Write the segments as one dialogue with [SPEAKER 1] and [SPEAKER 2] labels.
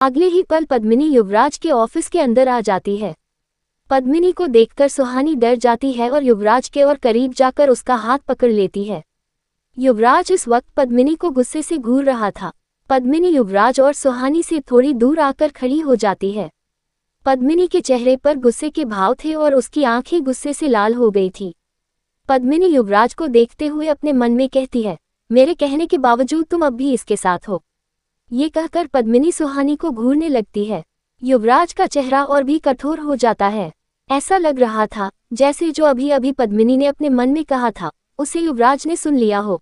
[SPEAKER 1] अगले ही पल पद्मिनी युवराज के ऑफिस के अंदर आ जाती है। पद्मिनी को देखकर सुहानी डर जाती है और युवराज के और करीब जाकर उसका हाथ पकड़ लेती है। युवराज इस वक्त पद्मिनी को गुस्से से घूर रहा था। पद्मिनी युवराज और सुहानी से थोड़ी दूर आकर खड़ी हो जाती है। पद्मिनी के चेहरे पर गुस्से के भाव थे और उसकी आंखें गुस्से से लाल हो गई थी। पद्मिनी युवराज को देखते हुए अपने मन में कहती है, मेरे कहने के बावजूद तुम अब भी इसके साथ हो। ये कहकर पद्मिनी सुहानी को घूरने लगती है। युवराज का चेहरा और भी कठोर हो जाता है। ऐसा लग रहा था जैसे जो अभी अभी पद्मिनी ने अपने मन में कहा था उसे युवराज ने सुन लिया हो।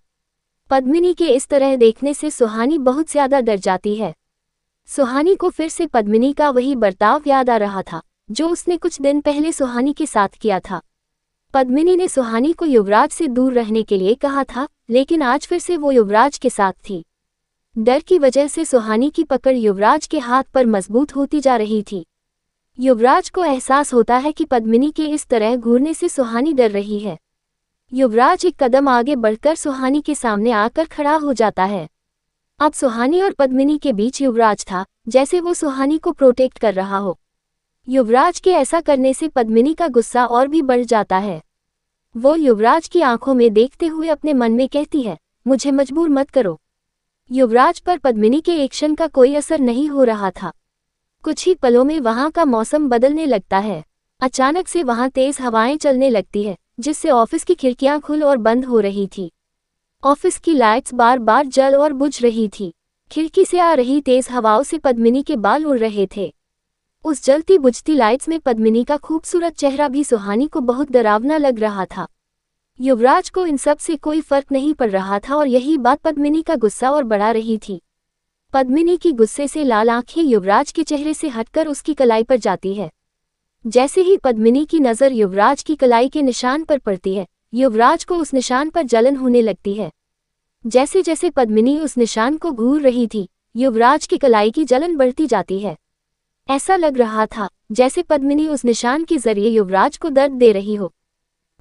[SPEAKER 1] पद्मिनी के इस तरह देखने से सुहानी बहुत ज्यादा डर जाती है। सुहानी को फिर से पद्मिनी का वही बर्ताव याद आ रहा था जो उसने कुछ दिन पहले सुहानी के साथ किया था। पद्मिनी ने सुहानी को युवराज से दूर रहने के लिए कहा था, लेकिन आज फिर से वो युवराज के साथ थी। डर की वजह से सुहानी की पकड़ युवराज के हाथ पर मजबूत होती जा रही थी। युवराज को एहसास होता है कि पद्मिनी के इस तरह घूरने से सुहानी डर रही है। युवराज एक कदम आगे बढ़कर सुहानी के सामने आकर खड़ा हो जाता है। अब सुहानी और पद्मिनी के बीच युवराज था, जैसे वो सुहानी को प्रोटेक्ट कर रहा हो। युवराज के ऐसा करने से पद्मिनी का गुस्सा और भी बढ़ जाता है। वो युवराज की आंखों में देखते हुए अपने मन में कहती है, मुझे मजबूर मत करो। युवराज पर पद्मिनी के एक्शन का कोई असर नहीं हो रहा था। कुछ ही पलों में वहां का मौसम बदलने लगता है। अचानक से वहां तेज हवाएं चलने लगती है, जिससे ऑफिस की खिड़कियां खुल और बंद हो रही थी। ऑफिस की लाइट्स बार बार जल और बुझ रही थी। खिड़की से आ रही तेज हवाओं से पद्मिनी के बाल उड़ रहे थे। उस जलती बुझती लाइट्स में पद्मिनी का खूबसूरत चेहरा भी सुहानी को बहुत डरावना लग रहा था। युवराज को इन सब से कोई फर्क नहीं पड़ रहा था और यही बात पद्मिनी का गुस्सा और बढ़ा रही थी। पद्मिनी की गुस्से से लाल आंखें युवराज के चेहरे से हटकर उसकी कलाई पर जाती है। जैसे ही पद्मिनी की नज़र युवराज की कलाई के निशान पर पड़ती है, युवराज को उस निशान पर जलन होने लगती है। जैसे जैसे पद्मिनी उस निशान को घूर रही थी, युवराज की कलाई की जलन बढ़ती जाती है। ऐसा लग रहा था जैसे पद्मिनी उस निशान के जरिए युवराज को दर्द दे रही हो।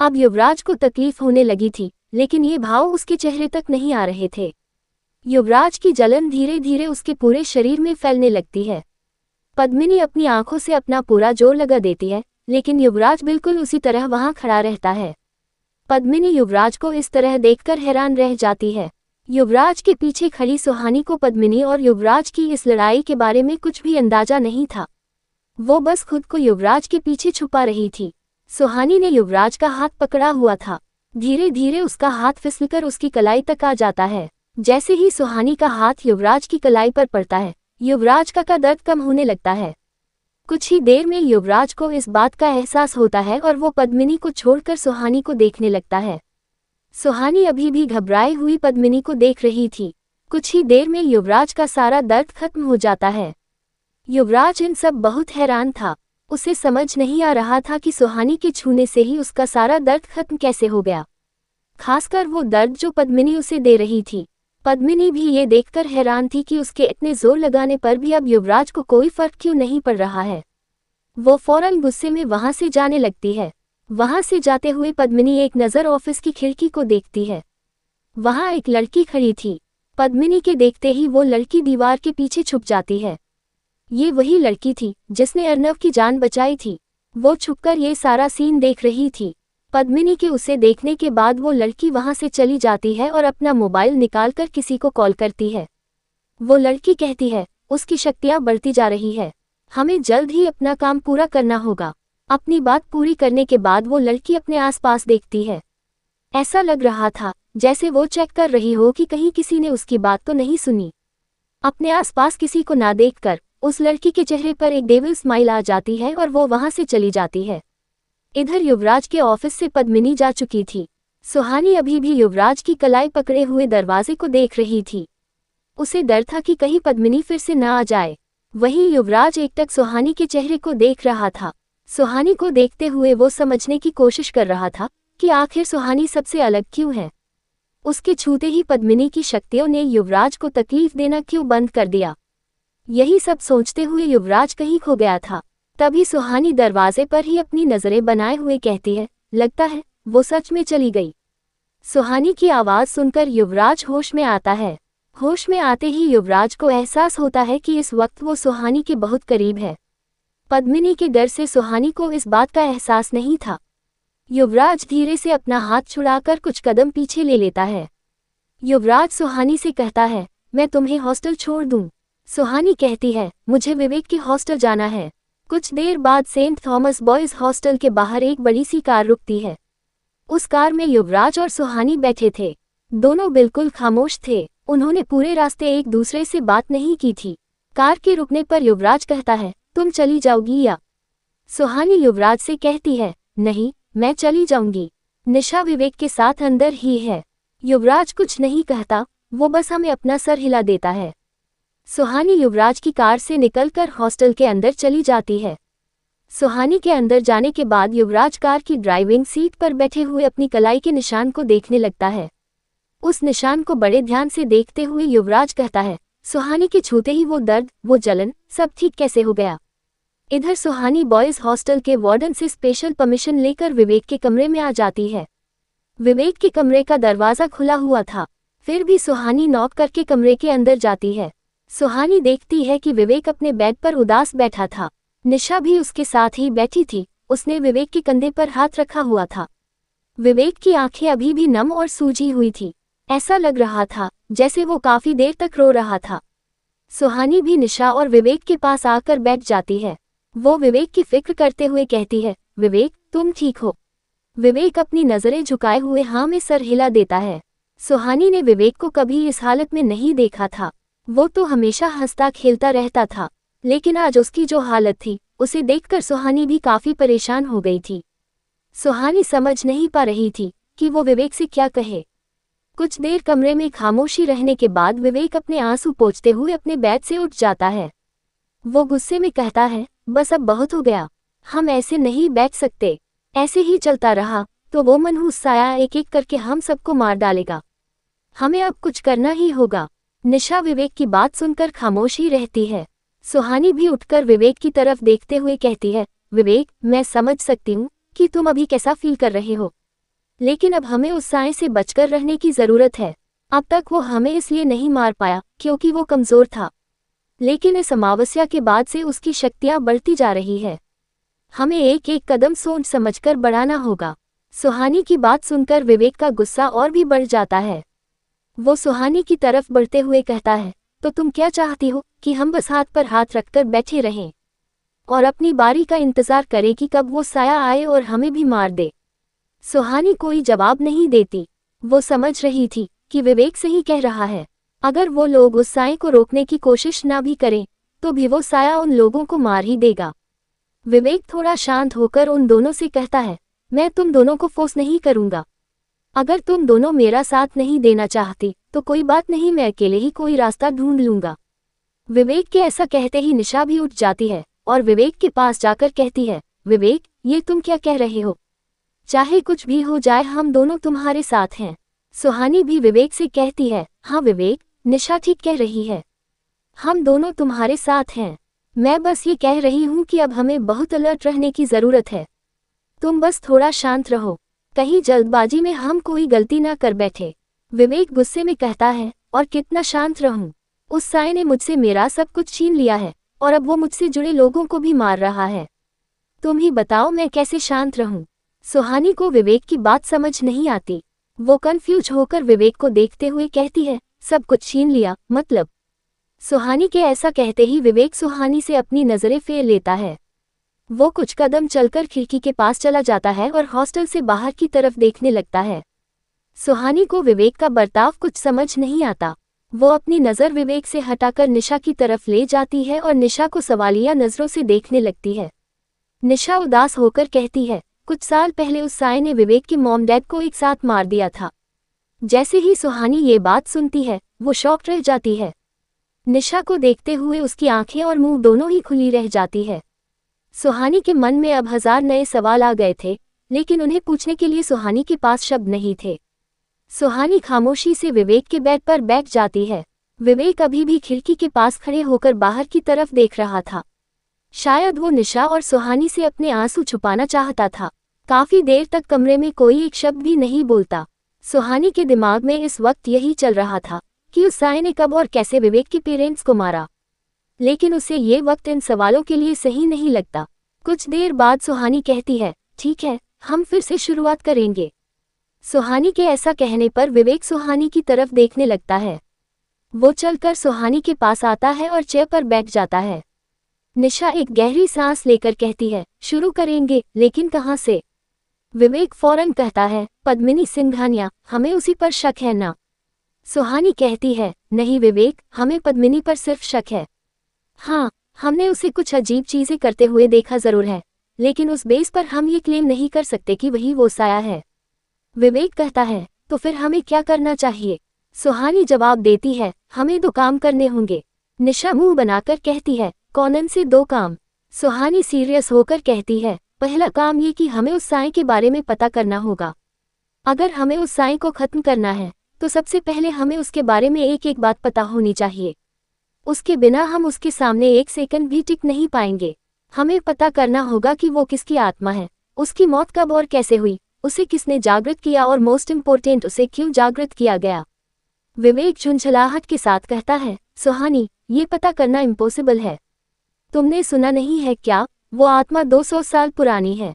[SPEAKER 1] अब युवराज को तकलीफ होने लगी थी, लेकिन ये भाव उसके चेहरे तक नहीं आ रहे थे। युवराज की जलन धीरे धीरे उसके पूरे शरीर में फैलने लगती है। पद्मिनी अपनी आंखों से अपना पूरा जोर लगा देती है, लेकिन युवराज बिल्कुल उसी तरह वहां खड़ा रहता है। पद्मिनी युवराज को इस तरह देखकर हैरान रह जाती है। युवराज के पीछे खड़ी सुहानी को पद्मिनी और युवराज की इस लड़ाई के बारे में कुछ भी अंदाजा नहीं था। वो बस खुद को युवराज के पीछे छुपा रही थी। सुहानी ने युवराज का हाथ पकड़ा हुआ था। धीरे धीरे उसका हाथ फिसलकर उसकी कलाई तक आ जाता है। जैसे ही सुहानी का हाथ युवराज की कलाई पर पड़ता है, युवराज का दर्द कम होने लगता है। कुछ ही देर में युवराज को इस बात का एहसास होता है और वो पद्मिनी को छोड़कर सुहानी को देखने लगता है। सुहानी अभी भी घबराई हुई पद्मिनी को देख रही थी। कुछ ही देर में युवराज का सारा दर्द खत्म हो जाता है। युवराज इन सब बहुत हैरान था। उसे समझ नहीं आ रहा था कि सुहानी के छूने से ही उसका सारा दर्द खत्म कैसे हो गया, खासकर वो दर्द जो पद्मिनी उसे दे रही थी। पद्मिनी भी ये देखकर हैरान थी कि उसके इतने जोर लगाने पर भी अब युवराज को कोई फर्क क्यों नहीं पड़ रहा है। वो फौरन गुस्से में वहां से जाने लगती है। वहां से जाते हुए पद्मिनी एक नज़र ऑफिस की खिड़की को देखती है। वहां एक लड़की खड़ी थी। पद्मिनी के देखते ही वो लड़की दीवार के पीछे छुप जाती है। ये वही लड़की थी जिसने अर्नव की जान बचाई थी। वो छुपकर ये सारा सीन देख रही थी। पद्मिनी के उसे देखने के बाद वो लड़की वहां से चली जाती है और अपना मोबाइल निकालकर किसी को कॉल करती है। वो लड़की कहती है, उसकी शक्तियां बढ़ती जा रही है, हमें जल्द ही अपना काम पूरा करना होगा। अपनी बात पूरी करने के बाद वो लड़की अपने आसपास देखती है। ऐसा लग रहा था जैसे वो चेक कर रही हो कि कहीं किसी ने उसकी बात तो नहीं सुनी। अपने आसपास किसी को ना देखकर उस लड़की के चेहरे पर एक डेविल स्माइल आ जाती है और वो वहां से चली जाती है। इधर युवराज के ऑफिस से पद्मिनी जा चुकी थी। सुहानी अभी भी युवराज की कलाई पकड़े हुए दरवाजे को देख रही थी। उसे डर था कि कहीं पद्मिनी फिर से न आ जाए। वहीं युवराज एकटक सुहानी के चेहरे को देख रहा था। सुहानी को देखते हुए वो समझने की कोशिश कर रहा था कि आखिर सुहानी सबसे अलग क्यों है। उसके छूते ही पद्मिनी की शक्तियों ने युवराज को तकलीफ देना क्यों बंद कर दिया। यही सब सोचते हुए युवराज कहीं खो गया था। तभी सुहानी दरवाजे पर ही अपनी नजरें बनाए हुए कहती है, लगता है वो सच में चली गई। सुहानी की आवाज सुनकर युवराज होश में आता है। होश में आते ही युवराज को एहसास होता है कि इस वक्त वो सुहानी के बहुत करीब है। पद्मिनी के डर से सुहानी को इस बात का एहसास नहीं था। युवराज धीरे से अपना हाथ छुड़ाकर कुछ कदम पीछे ले लेता है। युवराज सुहानी से कहता है, मैं तुम्हें हॉस्टल छोड़ दूं। सुहानी कहती है, मुझे विवेक के हॉस्टल जाना है। कुछ देर बाद सेंट थॉमस बॉयज हॉस्टल के बाहर एक बड़ी सी कार रुकती है। उस कार में युवराज और सुहानी बैठे थे। दोनों बिल्कुल खामोश थे। उन्होंने पूरे रास्ते एक दूसरे से बात नहीं की थी। कार के रुकने पर युवराज कहता है, तुम चली जाओगी या? सुहानी युवराज से कहती है, नहीं, मैं चली जाऊंगी। निशा विवेक के साथ अंदर ही है। युवराज कुछ नहीं कहता, वो बस हमें अपना सर हिला देता है। सुहानी युवराज की कार से निकलकर हॉस्टल के अंदर चली जाती है। सुहानी के अंदर जाने के बाद युवराज कार की ड्राइविंग सीट पर बैठे हुए अपनी कलाई के निशान को देखने लगता है। उस निशान को बड़े ध्यान से देखते हुए युवराज कहता है, सुहानी के छूते ही वो दर्द, वो जलन, सब ठीक कैसे हो गया? इधर सुहानी बॉयज हॉस्टल के वार्डन से स्पेशल परमिशन लेकर विवेक के कमरे में आ जाती है। विवेक के कमरे का दरवाजा खुला हुआ था, फिर भी सुहानी नॉक करके कमरे के अंदर जाती है। सुहानी देखती है कि विवेक अपने बेड पर उदास बैठा था। निशा भी उसके साथ ही बैठी थी। उसने विवेक के कंधे पर हाथ रखा हुआ था। विवेक की आंखें अभी भी नम और सूजी हुई थी। ऐसा लग रहा था जैसे वो काफी देर तक रो रहा था। सुहानी भी निशा और विवेक के पास आकर बैठ जाती है। वो विवेक की फिक्र करते हुए कहती है, विवेक, तुम ठीक हो? विवेक अपनी नजरें झुकाए हुए हाँ में सर हिला देता है। सुहानी ने विवेक को कभी इस हालत में नहीं देखा था। वो तो हमेशा हंसता खेलता रहता था, लेकिन आज उसकी जो हालत थी, उसे देखकर सुहानी भी काफी परेशान हो गई थी। सुहानी समझ नहीं पा रही थी कि वो विवेक से क्या कहे। कुछ देर कमरे में खामोशी रहने के बाद विवेक अपने आंसू पोंछते हुए अपने बेड से उठ जाता है। वो गुस्से में कहता है, बस अब बहुत हो गया, हम ऐसे नहीं बैठ सकते। ऐसे ही चलता रहा तो वो मनहूस साया एक एक करके हम सबको मार डालेगा। हमें अब कुछ करना ही होगा। निशा विवेक की बात सुनकर खामोश ही रहती है। सुहानी भी उठकर विवेक की तरफ देखते हुए कहती है, विवेक, मैं समझ सकती हूँ कि तुम अभी कैसा फील कर रहे हो, लेकिन अब हमें उस साए से बचकर रहने की जरूरत है। अब तक वो हमें इसलिए नहीं मार पाया क्योंकि वो कमजोर था, लेकिन इस अमावस्या के बाद से उसकी शक्तियां बढ़ती जा रही है। हमें एक एक कदम सोच समझकर बढ़ाना होगा। सुहानी की बात सुनकर विवेक का गुस्सा और भी बढ़ जाता है। वो सुहानी की तरफ बढ़ते हुए कहता है, तो तुम क्या चाहती हो कि हम बस हाथ पर हाथ रखकर बैठे रहें और अपनी बारी का इंतजार करें कि कब वो साया आए और हमें भी मार दे? सुहानी कोई जवाब नहीं देती। वो समझ रही थी कि विवेक सही कह रहा है। अगर वो लोग उस साए को रोकने की कोशिश ना भी करें तो भी वो साया उन लोगों को मार ही देगा। विवेक थोड़ा शांत होकर उन दोनों से कहता है, मैं तुम दोनों को फोर्स नहीं करूंगा। अगर तुम दोनों मेरा साथ नहीं देना चाहती तो कोई बात नहीं, मैं अकेले ही कोई रास्ता ढूंढ लूंगा। विवेक के ऐसा कहते ही निशा भी उठ जाती है और विवेक के पास जाकर कहती है, विवेक, ये तुम क्या कह रहे हो? चाहे कुछ भी हो जाए हम दोनों तुम्हारे साथ हैं। सुहानी भी विवेक से कहती है, हाँ विवेक, निशा ठीक कह रही है, हम दोनों तुम्हारे साथ हैं। मैं बस ये कह रही हूँ कि अब हमें बहुत अलर्ट रहने की जरूरत है। तुम बस थोड़ा शांत रहो, कहीं जल्दबाजी में हम कोई गलती ना कर बैठे। विवेक गुस्से में कहता है, और कितना शांत रहूं? उस साए ने मुझसे मेरा सब कुछ छीन लिया है और अब वो मुझसे जुड़े लोगों को भी मार रहा है। तुम ही बताओ मैं कैसे शांत रहूं? सुहानी को विवेक की बात समझ नहीं आती। वो कंफ्यूज होकर विवेक को देखते हुए कहती है, सब कुछ छीन लिया मतलब? सुहानी के ऐसा कहते ही विवेक सुहानी से अपनी नजरें फेर लेता है। वो कुछ कदम चलकर खिड़की के पास चला जाता है और हॉस्टल से बाहर की तरफ देखने लगता है। सुहानी को विवेक का बर्ताव कुछ समझ नहीं आता। वो अपनी नज़र विवेक से हटाकर निशा की तरफ ले जाती है और निशा को सवालिया नज़रों से देखने लगती है। निशा उदास होकर कहती है, कुछ साल पहले उस साए ने विवेक के मॉम डैड को एक साथ मार दिया था। जैसे ही सुहानी ये बात सुनती है वो शॉक रह जाती है। निशा को देखते हुए उसकी आंखें और मुंह दोनों ही खुली रह जाती है। सुहानी के मन में अब 1000 नए सवाल आ गए थे, लेकिन उन्हें पूछने के लिए सुहानी के पास शब्द नहीं थे। सुहानी खामोशी से विवेक के बेड पर बैठ जाती है। विवेक अभी भी खिड़की के पास खड़े होकर बाहर की तरफ देख रहा था। शायद वो निशा और सुहानी से अपने आंसू छुपाना चाहता था। काफी देर तक कमरे में कोई एक शब्द भी नहीं बोलता। सुहानी के दिमाग में इस वक्त यही चल रहा था कि उस साय ने कब और कैसे विवेक के पेरेंट्स को मारा, लेकिन उसे ये वक्त इन सवालों के लिए सही नहीं लगता। कुछ देर बाद सुहानी कहती है, ठीक है, हम फिर से शुरुआत करेंगे। सुहानी के ऐसा कहने पर विवेक सुहानी की तरफ देखने लगता है। वो चलकर सुहानी के पास आता है और चेयर पर बैठ जाता है। निशा एक गहरी सांस लेकर कहती है, शुरू करेंगे, लेकिन कहाँ से? विवेक फौरन कहता है, पद्मिनी सिंघानिया, हमें उसी पर शक है ना? सुहानी कहती है, नहीं विवेक, हमें पद्मिनी पर सिर्फ शक है। हाँ, हमने उसे कुछ अजीब चीजें करते हुए देखा जरूर है, लेकिन उस बेस पर हम ये क्लेम नहीं कर सकते कि वही वो साया है। विवेक कहता है, तो फिर हमें क्या करना चाहिए? सुहानी जवाब देती है, हमें 2 काम करने होंगे। निशा मुंह बनाकर कहती है, कौन से 2 काम? सुहानी सीरियस होकर कहती है, पहला काम ये कि हमें उस साए के बारे में पता करना होगा। अगर हमें उस साए को खत्म करना है तो सबसे पहले हमें उसके बारे में एक एक बात पता होनी चाहिए। उसके बिना हम उसके सामने 1 सेकंड भी टिक नहीं पाएंगे। हमें पता करना होगा कि वो किसकी आत्मा है, उसकी मौत कब और कैसे हुई, उसे किसने जागृत किया और मोस्ट इम्पोर्टेंट उसे क्यों जागृत किया गया। विवेक झुंझलाहट के साथ कहता है, सुहानी, ये पता करना इम्पॉसिबल है। तुमने सुना नहीं है क्या, वो आत्मा 200 साल पुरानी है।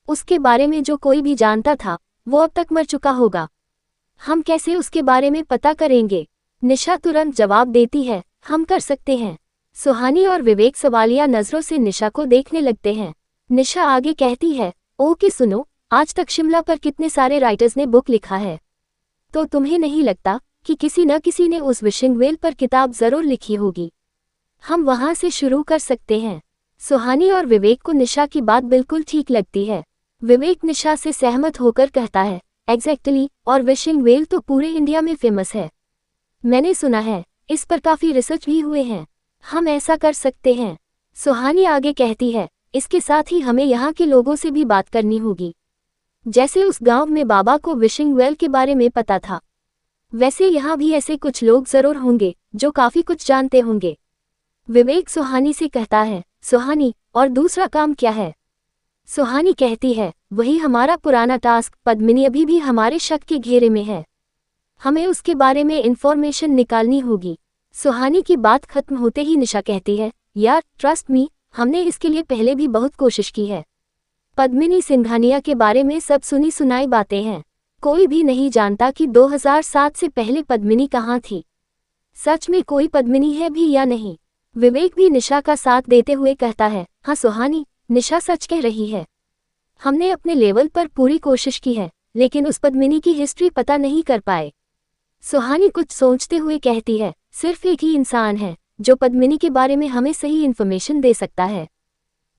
[SPEAKER 1] उसके बारे में जो कोई भी जानता था वो अब तक मर चुका होगा। हम कैसे उसके बारे में पता करेंगे? निशा तुरंत जवाब देती है, हम कर सकते हैं। सुहानी और विवेक सवालिया नजरों से निशा को देखने लगते हैं। निशा आगे कहती है, ओके सुनो, आज तक शिमला पर कितने सारे राइटर्स ने बुक लिखा है, तो तुम्हें नहीं लगता कि किसी न किसी ने उस विशिंग वेल पर किताब जरूर लिखी होगी? हम वहां से शुरू कर सकते हैं। सुहानी और विवेक को निशा की बात बिल्कुल ठीक लगती है। विवेक निशा से सहमत होकर कहता है, एग्जैक्टली, और विशिंग वेल तो पूरे इंडिया में फेमस है। मैंने सुना है इस पर काफी रिसर्च भी हुए हैं। हम ऐसा कर सकते हैं। सुहानी आगे कहती है, इसके साथ ही हमें यहाँ के लोगों से भी बात करनी होगी। जैसे उस गांव में बाबा को विशिंग वेल के बारे में पता था, वैसे यहाँ भी ऐसे कुछ लोग जरूर होंगे जो काफी कुछ जानते होंगे। विवेक सुहानी से कहता है, सुहानी, और दूसरा काम क्या है? सुहानी कहती है, वही हमारा पुराना टास्क, पद्मिनी अभी भी हमारे शक के घेरे में है। हमें उसके बारे में इंफॉर्मेशन निकालनी होगी। सुहानी की बात खत्म होते ही निशा कहती है, यार ट्रस्ट मी, हमने इसके लिए पहले भी बहुत कोशिश की है। पद्मिनी सिंघानिया के बारे में सब सुनी सुनाई बातें हैं। कोई भी नहीं जानता कि 2007 से पहले पद्मिनी कहाँ थी। सच में कोई पद्मिनी है भी या नहीं? विवेक भी निशा का साथ देते हुए कहता है, हाँ सुहानी, निशा सच कह रही है। हमने अपने लेवल पर पूरी कोशिश की है, लेकिन उस पद्मिनी की हिस्ट्री पता नहीं कर पाए। सुहानी कुछ सोचते हुए कहती है, सिर्फ एक ही इंसान है जो पद्मिनी के बारे में हमें सही इन्फॉर्मेशन दे सकता है।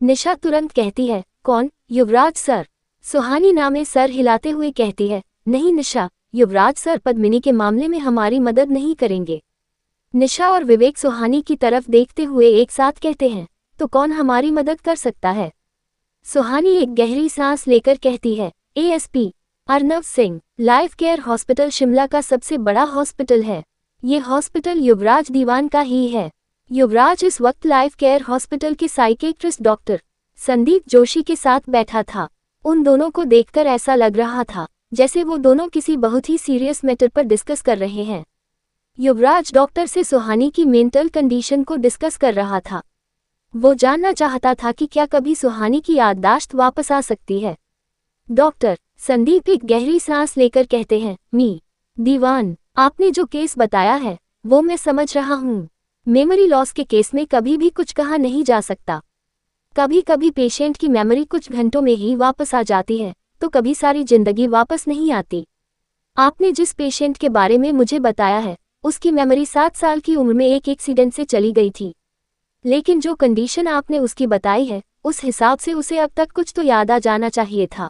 [SPEAKER 1] निशा तुरंत कहती है, कौन? युवराज सर। सुहानी नामे सर हिलाते हुए कहती है, नहीं निशा, युवराज सर पद्मिनी के मामले में हमारी मदद नहीं करेंगे। निशा और विवेक सुहानी की तरफ देखते हुए एक साथ कहते हैं, तो कौन हमारी मदद कर सकता है? सुहानी एक गहरी सांस लेकर कहती है, ASP Arnav Singh. Life care hospital Shimla का सबसे बड़ा हॉस्पिटल है। ये हॉस्पिटल युवराज दीवान का ही है। युवराज इस वक्त लाइफ केयर हॉस्पिटल के साइकेट्रिस्ट डॉक्टर संदीप जोशी के साथ बैठा था। उन दोनों को देखकर ऐसा लग रहा था जैसे वो दोनों किसी बहुत ही सीरियस मैटर पर डिस्कस कर रहे हैं। युवराज डॉक्टर से सुहानी की मेंटल कंडीशन को डिस्कस कर रहा था। वो जानना चाहता था कि क्या कभी सुहानी की याददाश्त वापस आ सकती है। डॉक्टर संदीप एक गहरी सांस लेकर कहते हैं, मी दीवान, आपने जो केस बताया है वो मैं समझ रहा हूँ। मेमोरी लॉस के केस में कभी भी कुछ कहा नहीं जा सकता। कभी कभी पेशेंट की मेमोरी कुछ घंटों में ही वापस आ जाती है, तो कभी सारी जिंदगी वापस नहीं आती। आपने जिस पेशेंट के बारे में मुझे बताया है उसकी मेमोरी 7 साल की उम्र में एक एक्सीडेंट से चली गई थी, लेकिन जो कंडीशन आपने उसकी बताई है उस हिसाब से उसे अब तक कुछ तो याद आ जाना चाहिए था।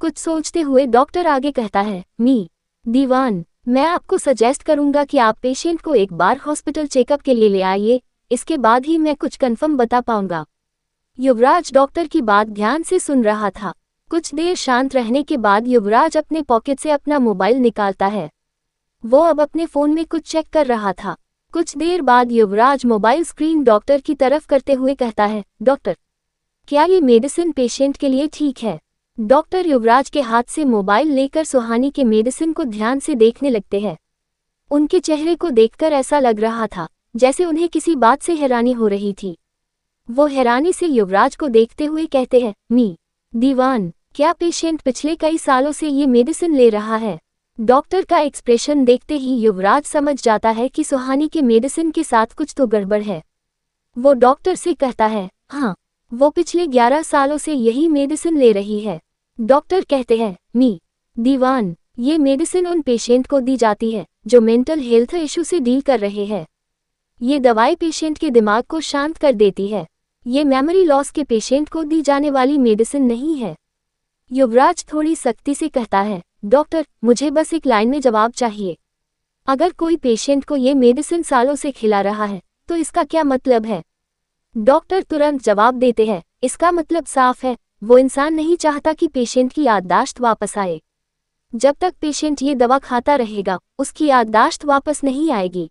[SPEAKER 1] कुछ सोचते हुए डॉक्टर आगे कहता है, मी दीवान, मैं आपको सजेस्ट करूंगा कि आप पेशेंट को एक बार हॉस्पिटल चेकअप के लिए ले आइए, इसके बाद ही मैं कुछ कंफर्म बता पाऊंगा। युवराज डॉक्टर की बात ध्यान से सुन रहा था। कुछ देर शांत रहने के बाद युवराज अपने पॉकेट से अपना मोबाइल निकालता है। वो अब अपने फोन में कुछ चेक कर रहा था। कुछ देर बाद युवराज मोबाइल स्क्रीन डॉक्टर की तरफ करते हुए कहता है, डॉक्टर, क्या ये मेडिसिन पेशेंट के लिए ठीक है? डॉक्टर युवराज के हाथ से मोबाइल लेकर सुहानी के मेडिसिन को ध्यान से देखने लगते हैं। उनके चेहरे को देखकर ऐसा लग रहा था जैसे उन्हें किसी बात से हैरानी हो रही थी। वो हैरानी से युवराज को देखते हुए कहते हैं, दीवान, क्या पेशेंट पिछले कई सालों से ये मेडिसिन ले रहा है? डॉक्टर का एक्सप्रेशन देखते ही युवराज समझ जाता है कि सुहानी के मेडिसिन के साथ कुछ तो गड़बड़ है। वो डॉक्टर से कहता है, हाँ, वो पिछले 11 सालों से यही मेडिसिन ले रही है। डॉक्टर कहते हैं, दीवान, ये मेडिसिन उन पेशेंट को दी जाती है जो मेंटल हेल्थ इशू से डील कर रहे हैं। ये दवाई पेशेंट के दिमाग को शांत कर देती है। ये मेमोरी लॉस के पेशेंट को दी जाने वाली मेडिसिन नहीं है। युवराज थोड़ी सख्ती से कहता है, डॉक्टर, मुझे बस एक लाइन में जवाब चाहिए। अगर कोई पेशेंट को ये मेडिसिन सालों से खिला रहा है तो इसका क्या मतलब है? डॉक्टर तुरंत जवाब देते हैं, इसका मतलब साफ है, वो इंसान नहीं चाहता कि पेशेंट की याददाश्त वापस आए। जब तक पेशेंट ये दवा खाता रहेगा उसकी याददाश्त वापस नहीं आएगी।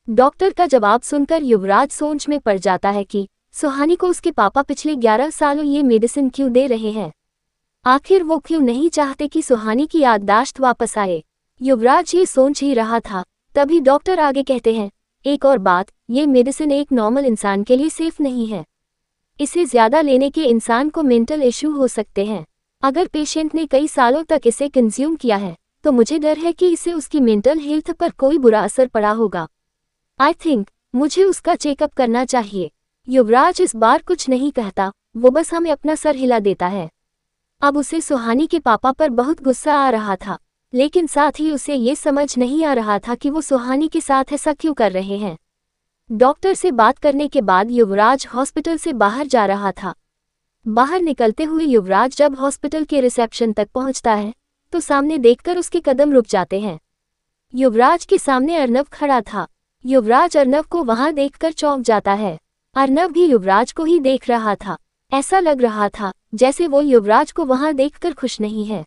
[SPEAKER 1] डॉक्टर का जवाब सुनकर युवराज सोच में पड़ जाता है कि सुहानी को उसके पापा पिछले 11 सालों ये मेडिसिन क्यों दे रहे हैं। आखिर वो क्यों नहीं चाहते कि सुहानी की याददाश्त वापस आए। युवराज ये सोच ही रहा था, तभी डॉक्टर आगे कहते हैं, एक और बात, ये मेडिसिन एक नॉर्मल इंसान के लिए सेफ नहीं है। इसे ज्यादा लेने के इंसान को मेंटल इश्यू हो सकते हैं। अगर पेशेंट ने कई सालों तक इसे कंज्यूम किया है तो मुझे डर है कि इससे उसकी मेंटल हेल्थ पर कोई बुरा असर पड़ा होगा। आई थिंक मुझे उसका चेकअप करना चाहिए। युवराज इस बार कुछ नहीं कहता, वो बस हमें अपना सर हिला देता है। अब उसे सुहानी के पापा पर बहुत गुस्सा आ रहा था, लेकिन साथ ही उसे ये समझ नहीं आ रहा था कि वो सुहानी के साथ ऐसा क्यों कर रहे हैं। डॉक्टर से बात करने के बाद युवराज हॉस्पिटल से बाहर जा रहा था। बाहर निकलते हुए युवराज जब हॉस्पिटल के रिसेप्शन तक पहुंचता है तो सामने देखकर उसके कदम रुक जाते हैं। युवराज के सामने अर्नव खड़ा था। युवराज अर्नव को वहां देखकर चौंक जाता है। अर्नव भी युवराज को ही देख रहा था। ऐसा लग रहा था जैसे वो युवराज को वहां देखकर खुश नहीं है।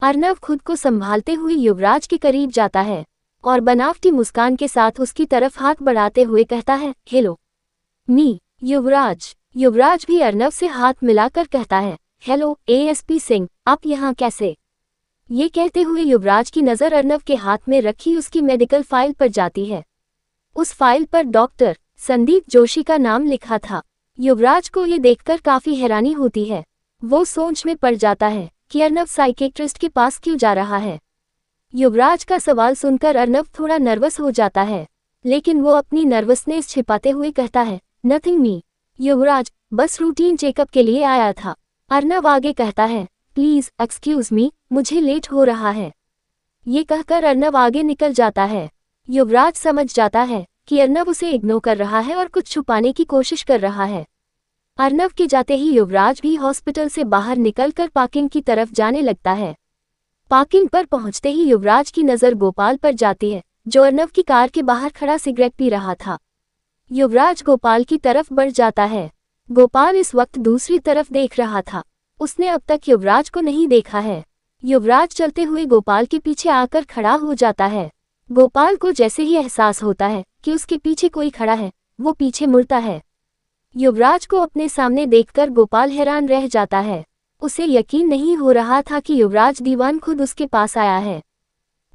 [SPEAKER 1] अर्नव खुद को संभालते हुए युवराज के करीब जाता है और बनावटी मुस्कान के साथ उसकी तरफ हाथ बढ़ाते हुए कहता है, हेलो युवराज। युवराज भी अर्नव से हाथ मिलाकर कहता है, हेलो एएसपी सिंह, आप यहाँ कैसे? ये कहते हुए युवराज की नज़र अर्नव के हाथ में रखी उसकी मेडिकल फाइल पर जाती है। उस फाइल पर डॉक्टर संदीप जोशी का नाम लिखा था। युवराज को ये देखकर काफी हैरानी होती है। वो सोच में पड़ जाता है कि अर्नव साइकेट्रिस्ट के पास क्यों जा रहा है। युवराज का सवाल सुनकर अर्नव थोड़ा नर्वस हो जाता है, लेकिन वो अपनी नर्वसनेस छिपाते हुए कहता है, नथिंग युवराज, बस रूटीन चेकअप के लिए आया था। अर्नव आगे कहता है, प्लीज एक्सक्यूज मी, मुझे लेट हो रहा है। ये कहकर अर्नव आगे निकल जाता है। युवराज समझ जाता है कि अर्नव उसे इग्नोर कर रहा है और कुछ छुपाने की कोशिश कर रहा है। अर्नव के जाते ही युवराज भी हॉस्पिटल से बाहर निकलकर पार्किंग की तरफ जाने लगता है। पार्किंग पर पहुंचते ही युवराज की नज़र गोपाल पर जाती है, जो अर्नव की कार के बाहर खड़ा सिगरेट पी रहा था। युवराज गोपाल की तरफ बढ़ जाता है। गोपाल इस वक्त दूसरी तरफ देख रहा था। उसने अब तक युवराज को नहीं देखा है। युवराज चलते हुए गोपाल के पीछे आकर खड़ा हो जाता है। गोपाल को जैसे ही एहसास होता है कि उसके पीछे कोई खड़ा है, वो पीछे मुड़ता है। युवराज को अपने सामने देखकर गोपाल हैरान रह जाता है। उसे यकीन नहीं हो रहा था कि युवराज दीवान खुद उसके पास आया है।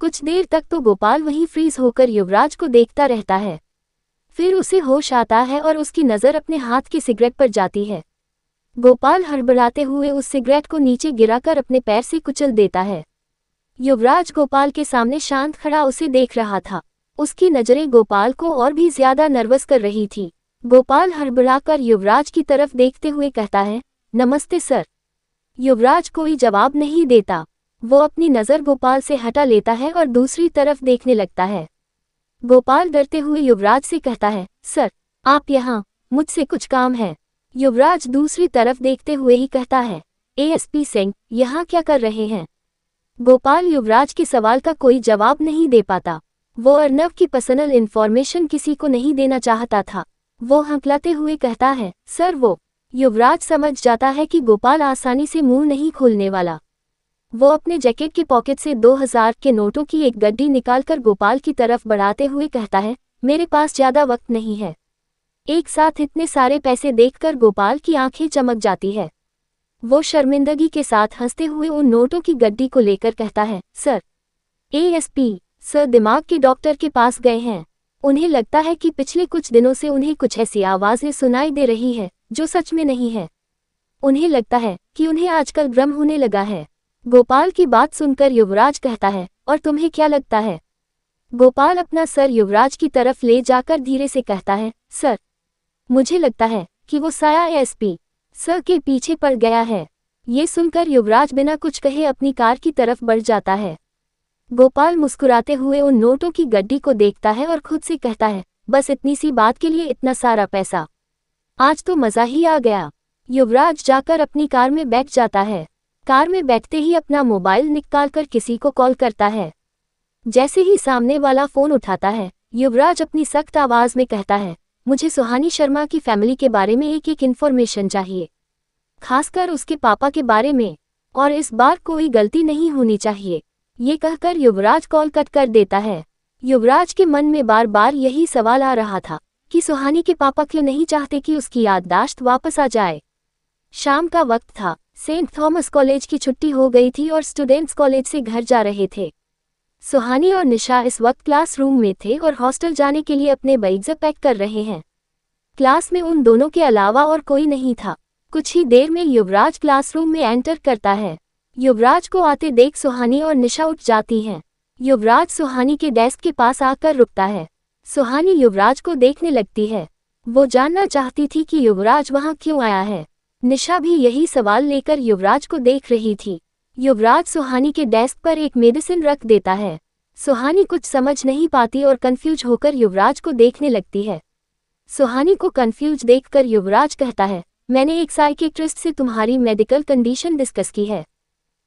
[SPEAKER 1] कुछ देर तक तो गोपाल वहीं फ्रीज होकर युवराज को देखता रहता है। फिर उसे होश आता है और उसकी नज़र अपने हाथ की सिगरेट पर जाती है। गोपाल हड़बड़ाते हुए उस सिगरेट को नीचे गिराकर अपने पैर से कुचल देता है। युवराज गोपाल के सामने शांत खड़ा उसे देख रहा था। उसकी नज़रें गोपाल को और भी ज्यादा नर्वस कर रही थी। गोपाल हड़बड़ाकर युवराज की तरफ देखते हुए कहता है, नमस्ते सर। युवराज कोई जवाब नहीं देता। वो अपनी नज़र गोपाल से हटा लेता है और दूसरी तरफ देखने लगता है। गोपाल डरते हुए युवराज से कहता है, सर, आप यहाँ, मुझसे कुछ काम है। युवराज दूसरी तरफ देखते हुए ही कहता है, एएसपी सिंह, यहाँ क्या कर रहे हैं? गोपाल युवराज के सवाल का कोई जवाब नहीं दे पाता। वो अर्नव की पर्सनल इन्फॉर्मेशन किसी को नहीं देना चाहता था। वो हंकलाते हुए कहता है, सर वो। युवराज समझ जाता है कि गोपाल आसानी से मुंह नहीं खोलने वाला। वो अपने जैकेट की पॉकेट से 2000 के नोटों की एक गड्डी निकालकर गोपाल की तरफ बढ़ाते हुए कहता है, मेरे पास ज्यादा वक्त नहीं है। एक साथ इतने सारे पैसे देखकर गोपाल की आंखें चमक जाती है। वो शर्मिंदगी के साथ हंसते हुए उन नोटों की गड्डी को लेकर कहता है, सर। एएसपी सर दिमाग के डॉक्टर के पास गए हैं। उन्हें लगता है कि पिछले कुछ दिनों से उन्हें कुछ ऐसी आवाज़ें सुनाई दे रही है जो सच में नहीं है। उन्हें लगता है कि उन्हें आजकल भ्रम होने लगा है। गोपाल की बात सुनकर युवराज कहता है, और तुम्हें क्या लगता है? गोपाल अपना सर युवराज की तरफ ले जाकर धीरे से कहता है, सर, मुझे लगता है कि वो साया एसपी सर के पीछे पड़ गया है। ये सुनकर युवराज बिना कुछ कहे अपनी कार की तरफ बढ़ जाता है। गोपाल मुस्कुराते हुए उन नोटों की गड्डी को देखता है और खुद से कहता है, बस इतनी सी बात के लिए इतना सारा पैसा, आज तो मज़ा ही आ गया। युवराज जाकर अपनी कार में बैठ जाता है। कार में बैठते ही अपना मोबाइल निकालकर किसी को कॉल करता है। जैसे ही सामने वाला फ़ोन उठाता है, युवराज अपनी सख्त आवाज़ में कहता है, मुझे सुहानी शर्मा की फैमिली के बारे में एक इन्फॉर्मेशन चाहिए, खासकर उसके पापा के बारे में, और इस बार कोई गलती नहीं होनी चाहिए। ये कहकर युवराज कॉल कट कर देता है। युवराज के मन में बार बार यही सवाल आ रहा था कि सुहानी के पापा क्यों नहीं चाहते कि उसकी याददाश्त वापस आ जाए। शाम का वक्त था। सेंट थॉमस कॉलेज की छुट्टी हो गई थी और स्टूडेंट्स कॉलेज से घर जा रहे थे। सुहानी और निशा इस वक्त क्लासरूम में थे और हॉस्टल जाने के लिए अपने बैग्स पैक कर रहे हैं। क्लास में उन दोनों के अलावा और कोई नहीं था। कुछ ही देर में युवराज क्लासरूम में एंटर करता है। युवराज को आते देख सुहानी और निशा उठ जाती हैं। युवराज सुहानी के डेस्क के पास आकर रुकता है। सुहानी युवराज को देखने लगती है। वो जानना चाहती थी कि युवराज वहां क्यों आया है। निशा भी यही सवाल लेकर युवराज को देख रही थी। युवराज सुहानी के डेस्क पर एक मेडिसिन रख देता है। सुहानी कुछ समझ नहीं पाती और कंफ्यूज होकर युवराज को देखने लगती है। सुहानी को कंफ्यूज देखकर युवराज कहता है, मैंने एक साइकियाट्रिस्ट से तुम्हारी मेडिकल कंडीशन डिस्कस की है।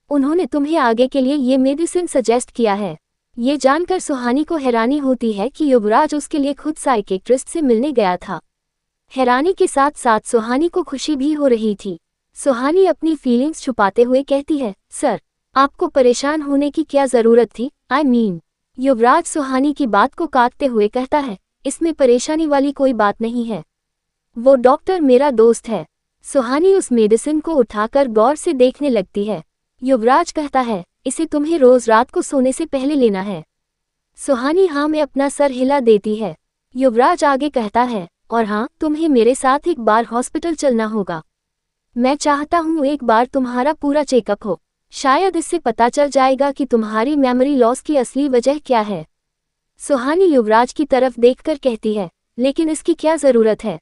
[SPEAKER 1] उन्होंने तुम्हें आगे के लिए ये मेडिसिन सजेस्ट किया है। ये जानकर सुहानी को हैरानी होती है कि युवराज उसके लिए खुद साइकियाट्रिस्ट से मिलने गया था। हैरानी के साथ साथ सुहानी को खुशी भी हो रही थी। सुहानी अपनी फीलिंग्स छुपाते हुए कहती है, सर, आपको परेशान होने की क्या ज़रूरत थी? I mean. युवराज सुहानी की बात को काटते हुए कहता है, इसमें परेशानी वाली कोई बात नहीं है। वो डॉक्टर मेरा दोस्त है। सुहानी उस मेडिसिन को उठाकर गौर से देखने लगती है। युवराज कहता है, इसे तुम्हें रोज रात को सोने से पहले लेना है। सुहानी हाँ में अपना सर हिला देती है। युवराज आगे कहता है, और हाँ, तुम्हें मेरे साथ एक बार हॉस्पिटल चलना होगा। मैं चाहता हूँ एक बार तुम्हारा पूरा चेकअप हो। शायद इससे पता चल जाएगा कि तुम्हारी मेमोरी लॉस की असली वजह क्या है। सुहानी युवराज की तरफ देखकर कहती है, लेकिन इसकी क्या ज़रूरत है?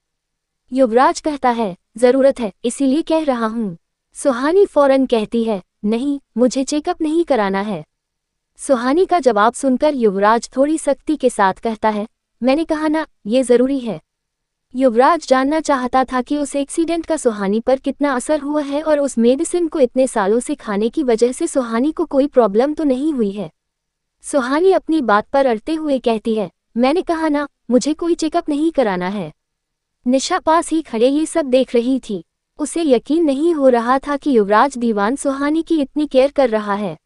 [SPEAKER 1] युवराज कहता है, ज़रूरत है, इसीलिए कह रहा हूँ। सुहानी फौरन कहती है, नहीं, मुझे चेकअप नहीं कराना है। सुहानी का जवाब सुनकर युवराज थोड़ी सख्ती के साथ कहता है, मैंने कहा ना, ये ज़रूरी है। युवराज जानना चाहता था कि उस एक्सीडेंट का सुहानी पर कितना असर हुआ है और उस मेडिसिन को इतने सालों से खाने की वजह से सुहानी को कोई प्रॉब्लम तो नहीं हुई है। सुहानी अपनी बात पर अड़ते हुए कहती है, मैंने कहा ना, मुझे कोई चेकअप नहीं कराना है। निशा पास ही खड़े ये सब देख रही थी। उसे यकीन नहीं हो रहा था कि युवराज दीवान सुहानी की इतनी केयर कर रहा है।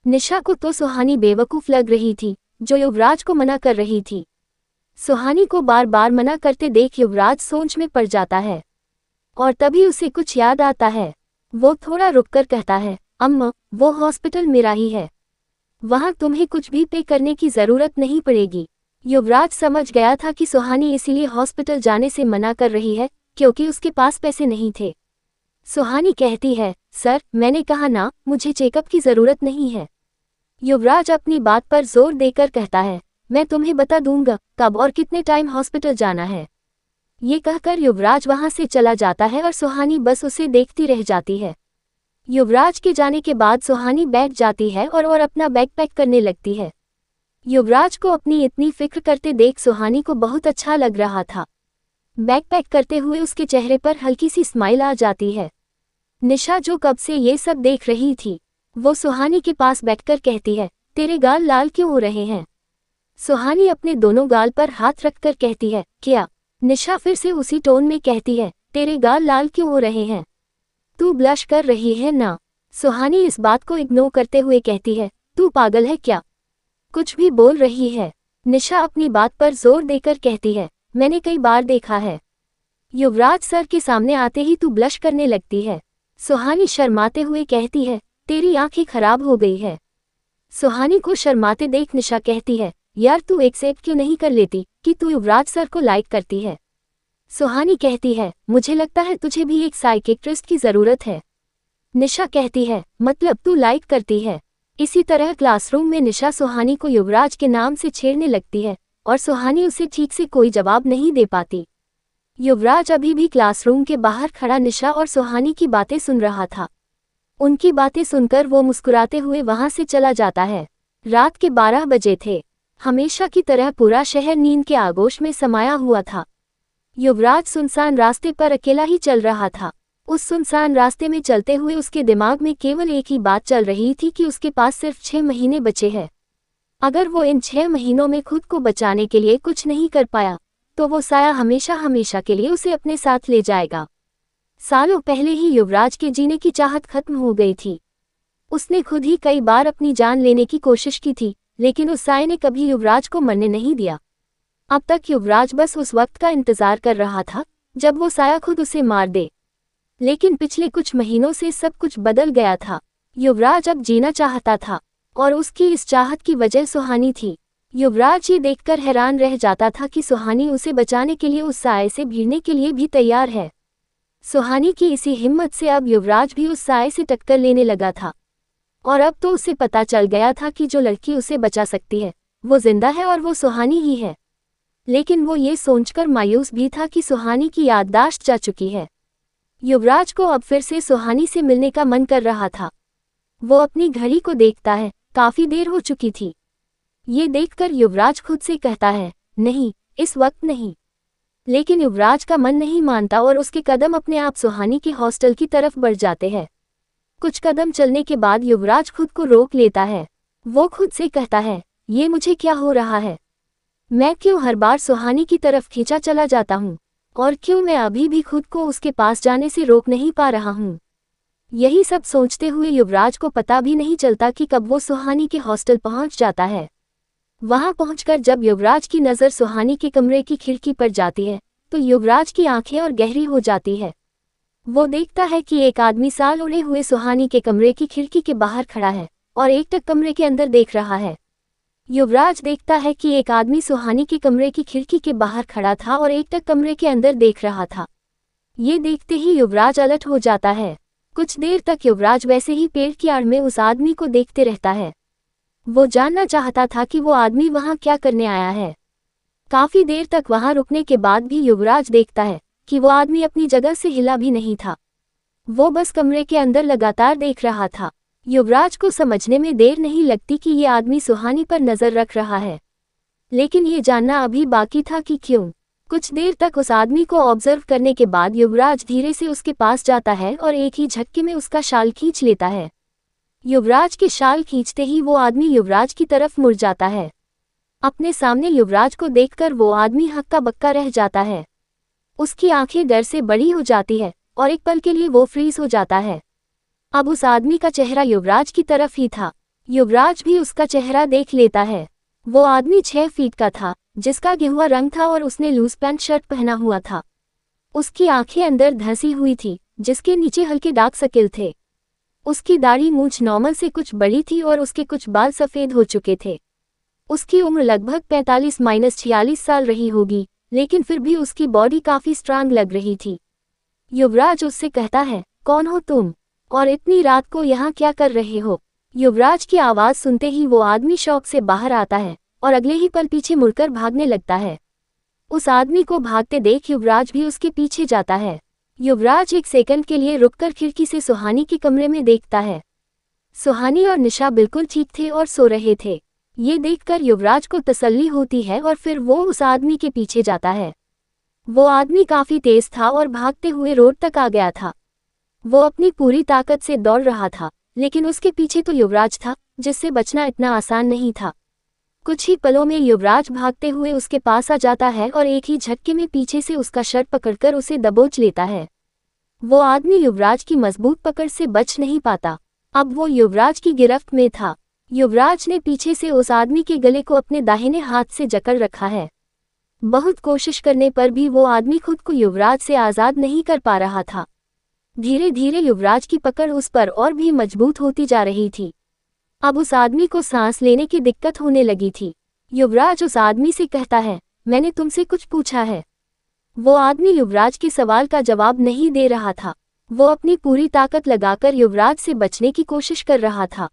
[SPEAKER 1] निशा को तो सुहानी बेवकूफ़ लग रही थी, जो युवराज को मना कर रही थी। सुहानी को बार बार मना करते देख युवराज सोच में पड़ जाता है और तभी उसे कुछ याद आता है। वो थोड़ा रुककर कहता है, अम्मा, वो हॉस्पिटल मेरा ही है। वहाँ तुम्हें कुछ भी पे करने की ज़रूरत नहीं पड़ेगी। युवराज समझ गया था कि सुहानी इसीलिए हॉस्पिटल जाने से मना कर रही है क्योंकि उसके पास पैसे नहीं थे। सुहानी कहती है, सर, मैंने कहा ना, मुझे चेकअप की ज़रूरत नहीं है। युवराज अपनी बात पर जोर देकर कहता है, मैं तुम्हें बता दूंगा कब और कितने टाइम हॉस्पिटल जाना है। ये कहकर युवराज वहां से चला जाता है और सुहानी बस उसे देखती रह जाती है। युवराज के जाने के बाद सुहानी बैठ जाती है और अपना बैग पैक करने लगती है। युवराज को अपनी इतनी फिक्र करते देख सुहानी को बहुत अच्छा लग रहा था। बैग पैक करते हुए उसके चेहरे पर हल्की सी स्माइल आ जाती है। निशा, जो कब से ये सब देख रही थी, वो सुहानी के पास बैठकर कहती है, तेरे गाल लाल क्यों हो रहे हैं? सुहानी अपने दोनों गाल पर हाथ रखकर कहती है, क्या? निशा फिर से उसी टोन में कहती है, तेरे गाल लाल क्यों हो रहे हैं? तू ब्लश कर रही है ना? सुहानी इस बात को इग्नोर करते हुए कहती है, तू पागल है क्या? कुछ भी बोल रही है। निशा अपनी बात पर जोर देकर कहती है, मैंने कई बार देखा है। युवराज सर के सामने आते ही तू ब्लश करने लगती है। सुहानी शर्माते हुए कहती है, तेरी आंखें खराब हो गई है। सुहानी को शर्माते देख निशा कहती है, यार तू एक्सेप्ट क्यों नहीं कर लेती कि तू युवराज सर को लाइक करती है। सुहानी कहती है, मुझे लगता है तुझे भी एक साइकियाट्रिस्ट की जरूरत है। निशा कहती है, मतलब तू लाइक करती है। इसी तरह क्लासरूम में निशा सुहानी को युवराज के नाम से छेड़ने लगती है और सुहानी उसे ठीक से कोई जवाब नहीं दे पाती। युवराज अभी भी क्लासरूम के बाहर खड़ा निशा और सुहानी की बातें सुन रहा था। उनकी बातें सुनकर वो मुस्कुराते हुए वहां से चला जाता है। रात के 12 बजे थे। हमेशा की तरह पूरा शहर नींद के आगोश में समाया हुआ था। युवराज सुनसान रास्ते पर अकेला ही चल रहा था। उस सुनसान रास्ते में चलते हुए उसके दिमाग में केवल एक ही बात चल रही थी कि उसके पास सिर्फ 6 महीने बचे हैं। अगर वो इन 6 महीनों में खुद को बचाने के लिए कुछ नहीं कर पाया तो वो साया हमेशा हमेशा के लिए उसे अपने साथ ले जाएगा। सालों पहले ही युवराज के जीने की चाहत खत्म हो गई थी। उसने खुद ही कई बार अपनी जान लेने की कोशिश की थी, लेकिन उस साये ने कभी युवराज को मरने नहीं दिया। अब तक युवराज बस उस वक्त का इंतजार कर रहा था जब वो साया खुद उसे मार दे। लेकिन पिछले कुछ महीनों से सब कुछ बदल गया था। युवराज अब जीना चाहता था और उसकी इस चाहत की वजह सुहानी थी। युवराज ये देखकर हैरान रह जाता था कि सुहानी उसे बचाने के लिए उस साये से भिड़ने के लिए भी तैयार है। सुहानी की इसी हिम्मत से अब युवराज भी उस साये से टक्कर लेने लगा था और अब तो उसे पता चल गया था कि जो लड़की उसे बचा सकती है वो जिंदा है और वो सुहानी ही है। लेकिन वो ये सोचकर मायूस भी था कि सुहानी की याददाश्त जा चुकी है। युवराज को अब फिर से सुहानी से मिलने का मन कर रहा था। वो अपनी घड़ी को देखता है, काफी देर हो चुकी थी। ये देखकर युवराज खुद से कहता है, नहीं, इस वक्त नहीं। लेकिन युवराज का मन नहीं मानता और उसके कदम अपने आप सुहानी के हॉस्टल की तरफ बढ़ जाते हैं। कुछ कदम चलने के बाद युवराज खुद को रोक लेता है। वो खुद से कहता है, ये मुझे क्या हो रहा है? मैं क्यों हर बार सुहानी की तरफ खींचा चला जाता हूँ और क्यों मैं अभी भी खुद को उसके पास जाने से रोक नहीं पा रहा हूँ? यही सब सोचते हुए युवराज को पता भी नहीं चलता कि कब वो सुहानी के हॉस्टल पहुंच जाता है। वहां पहुंचकर जब युवराज की नज़र सुहानी के कमरे की खिड़की पर जाती है तो युवराज की आंखें और गहरी हो जाती है। वो देखता है कि एक आदमी साल ओढ़े हुए सुहानी के कमरे की खिड़की के बाहर खड़ा है और एकटक कमरे के अंदर देख रहा है। युवराज देखता है कि एक आदमी सुहानी के कमरे की खिड़की के बाहर खड़ा था और एकटक कमरे के अंदर देख रहा था। ये देखते ही युवराज अलर्ट हो जाता है। कुछ देर तक युवराज वैसे ही पेड़ की आड़ में उस आदमी को देखते रहता है। वो जानना चाहता था कि वो आदमी वहां क्या करने आया है। काफी देर तक वहां रुकने के बाद भी युवराज देखता है कि वो आदमी अपनी जगह से हिला भी नहीं था। वो बस कमरे के अंदर लगातार देख रहा था। युवराज को समझने में देर नहीं लगती कि ये आदमी सुहानी पर नजर रख रहा है, लेकिन ये जानना अभी बाकी था कि क्यों। कुछ देर तक उस आदमी को ऑब्जर्व करने के बाद युवराज धीरे से उसके पास जाता है और एक ही झटके में उसका शाल खींच लेता है। युवराज के शाल खींचते ही वो आदमी युवराज की तरफ मुड़ जाता है। अपने सामने युवराज को देखकर वो आदमी हक्का बक्का रह जाता है। उसकी आंखें डर से बड़ी हो जाती है और एक पल के लिए वो फ्रीज हो जाता है। अब उस आदमी का चेहरा युवराज की तरफ ही था। युवराज भी उसका चेहरा देख लेता है। वो आदमी 6 फीट का था, जिसका गेहुआ रंग था और उसने लूज पैंट शर्ट पहना हुआ था। उसकी आंखें अंदर धंसी हुई थी, जिसके नीचे हल्के डार्क सर्किल थे। उसकी दाढ़ी मूंछ नॉर्मल से कुछ बड़ी थी और उसके कुछ बाल सफेद हो चुके थे। उसकी उम्र लगभग 45-46 साल रही होगी, लेकिन फिर भी उसकी बॉडी काफी स्ट्रांग लग रही थी। युवराज उससे कहता है, कौन हो तुम और इतनी रात को यहाँ क्या कर रहे हो? युवराज की आवाज सुनते ही वो आदमी शौक से बाहर आता है और अगले ही पल पीछे मुड़कर भागने लगता है। उस आदमी को भागते देख युवराज भी उसके पीछे जाता है। युवराज एक सेकंड के लिए रुककर खिड़की से सुहानी के कमरे में देखता है। सुहानी और निशा बिल्कुल ठीक थे और सो रहे थे। ये देखकर युवराज को तसल्ली होती है और फिर वो उस आदमी के पीछे जाता है। वो आदमी काफी तेज था और भागते हुए रोड तक आ गया था। वो अपनी पूरी ताकत से दौड़ रहा था, लेकिन उसके पीछे तो युवराज था, जिससे बचना इतना आसान नहीं था। कुछ ही पलों में युवराज भागते हुए उसके पास आ जाता है और एक ही झटके में पीछे से उसका शर्ट पकड़कर उसे दबोच लेता है। वो आदमी युवराज की मजबूत पकड़ से बच नहीं पाता। अब वो युवराज की गिरफ्त में था। युवराज ने पीछे से उस आदमी के गले को अपने दाहिने हाथ से जकड़ रखा है। बहुत कोशिश करने पर भी वो आदमी खुद को युवराज से आज़ाद नहीं कर पा रहा था। धीरे धीरे युवराज की पकड़ उस पर और भी मजबूत होती जा रही थी। अब उस आदमी को सांस लेने की दिक्कत होने लगी थी। युवराज उस आदमी से कहता है, मैंने तुमसे कुछ पूछा है। वो आदमी युवराज के सवाल का जवाब नहीं दे रहा था। वो अपनी पूरी ताकत लगाकर युवराज से बचने की कोशिश कर रहा था,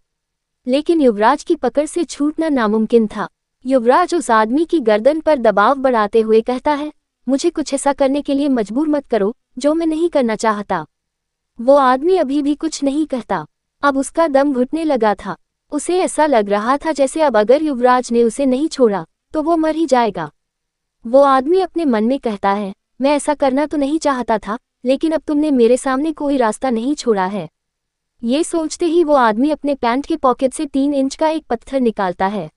[SPEAKER 1] लेकिन युवराज की पकड़ से छूटना नामुमकिन था। युवराज उस आदमी की गर्दन पर दबाव बढ़ाते हुए कहता है, मुझे कुछ ऐसा करने के लिए मजबूर मत करो जो मैं नहीं करना चाहता। वो आदमी अभी भी कुछ नहीं कहता। अब उसका दम घुटने लगा था। उसे ऐसा लग रहा था जैसे अब अगर युवराज ने उसे नहीं छोड़ा तो वो मर ही जाएगा। वो आदमी अपने मन में कहता है, मैं ऐसा करना तो नहीं चाहता था, लेकिन अब तुमने मेरे सामने कोई रास्ता नहीं छोड़ा है। ये सोचते ही वो आदमी अपने पैंट के पॉकेट से 3 इंच का एक पत्थर निकालता है